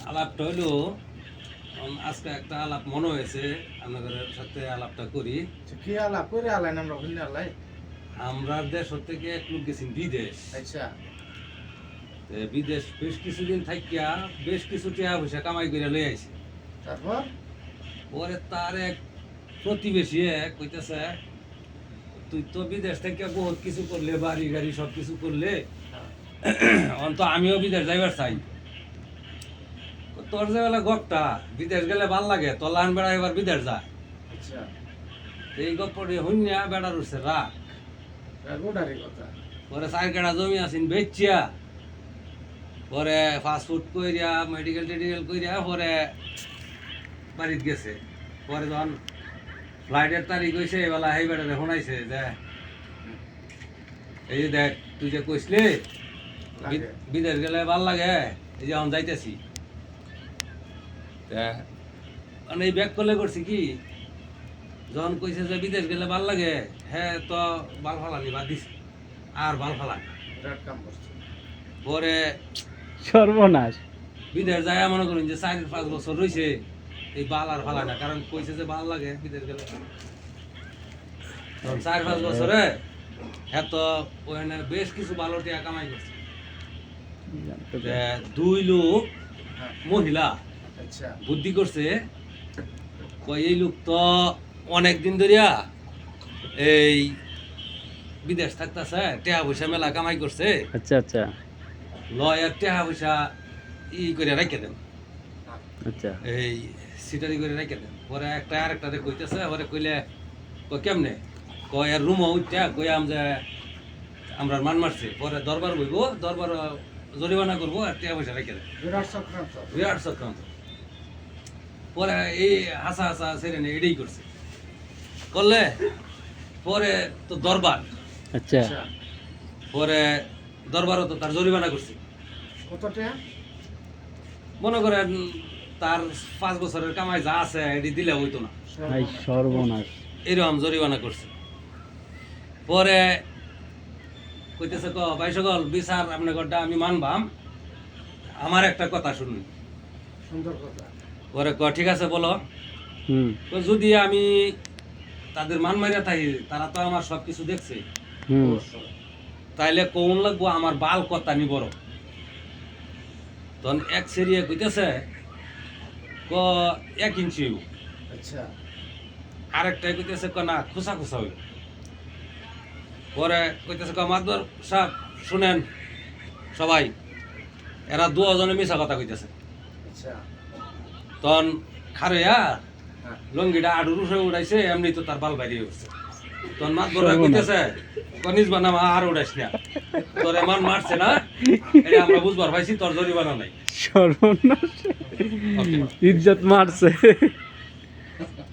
আলাপটা হইলো আজকে একটা আলাপ মনে হয়েছে আপনাদের সাথে আলাপটা করি। কি আলাপ করে আলাই আমরা ওখানে আলাই। আমরা দেশ থেকে এক লোক গেছি বিদেশ। আচ্ছা বিদেশ বেশ কিছুদিন থাকিয়া বেশ কিছু টাকা পয়সা কামাই করে লই আইছে। তারপর পরে তার এক প্রতিবেশী কইতেছে, তুই তো বিদেশ থেকে বহুত কিছু করলে, বাড়ি গাড়ি সব কিছু করলে, অন্ত আমিও বিদেশ যাইবার চাই। তোর যে বেলা গপটা বিদেশ গেলে ভাল লাগে, তোর লান বেড়া এবার বিদেশ যায়। আচ্ছা এই গপ্পটি হইয়া বেড়ার উঠছে রাগ। গোটারি কথা। পরে 4 কাঠা জমি আছেন বেচিয়া, পরে ফাস্টফুড কইরা মেডিকেল টেডিকেল কইরা পরে বাড়িতে গেছে। পরে যখন ফ্লাইটের তারিখ হয়েছে এবেলা সেই বেড়ারে শোনাইছে যে এই যে দেখ তুই যে কইসলি বিদেশ গেলে ভাল লাগে, এই যে এখন যাইতেছি। মানে এই ব্যাক করলে করছি কি, যখন কইছে যে বিদেশ গেলে ভাল লাগে, হ্যাঁ তো বাল ফালানি বাদ দিছে, আর বাল ফালানি। বিরাট কাম করছে। পরে সর্বনাশ। বিদেশ যায় মনে করুন যে 4-5 বছর রয়েছে, এই বাল আর ফালায় না, কারণ কইছে যে ভাল লাগে বিদেশ গেলে। তখন 4-5 বছরে হ্যাঁ তো ওখানে বেশ কিছু ভালো টাকা কামাই করছে। 2 লোক হ্যাঁ মহিলা আচ্ছা বুদ্ধি করছে, কই এই লোক তো অনেক দিন ধরিয়া এই বিদেশ থাকতেছে, টাকা পয়সা মেলা কামাই করছে, আচ্ছা আচ্ছা লয়ার টাকা পয়সা ই করে রেখে দেন, আচ্ছা এই সিটারি করে রেখে দেন। পরে একটা আরেকটা কইতেছে, পরে কইলে কেমনে কয় আর রুম উঠা কইয়াম যে আমরা মান মারছে, পরে দরবার বইব, দরবার জরিমানা করবো আর টাকা পয়সা রেখে দেন। বিরাট চক্রান্ত। বিরাট চক্রান্ত। পরে এই হাসা হাসা ছেড়ে নিয়ে এটাই করছে, করলে পরে তো দরবার, আচ্ছা আচ্ছা পরে দরবারও তো তার জরিমানা করছে। কত টাকা? মনে করেন তার 5 বছরের কামাই যা আছে এটি দিলে হইতো না, ভাই সর্বনাশ। এরকম জরিমানা করছে। পরে কইতেছে ক ভাই সকল বিচার আপনার ঘরটা আমি মানবাম, আমার একটা কথা শুনুন। সুন্দর কথা। পরে ক ঠিক আছে বলো। হুম তো যদি আমি তাদের মান মারিয়া থাকি, তারা তো আমার সব কিছু দেখছে, হুম তাইলে কোন লাগবো আমার বাল কথা নি বড়। তখন এক সেরিয়ে কইতেছে ক 1 ইঞ্চি হইব, আচ্ছা আরেকটাই কইতেছে ক না খুসা খুসা হইব। পরে কইতেছে ক মাদবর সাহেব শুনেন সবাই, এরা 2 জনে মিশা কথা কইতেছে। আচ্ছা তখন খারইয়া হ্যাঁ লঙ্গিটা আডুর উঠে উড়াইছে, এমনি তো তার বাল বাইরে হচ্ছে। তখন মাদবররা কইতেছে কনিজ বানামা আর উড়াইস না, তোর এমন মারছে না, এটা আমরা বুঝবার পাইছি, তোর জরিমানা নাই। সর্বনাশ। Okay. ইজ্জত মারছে।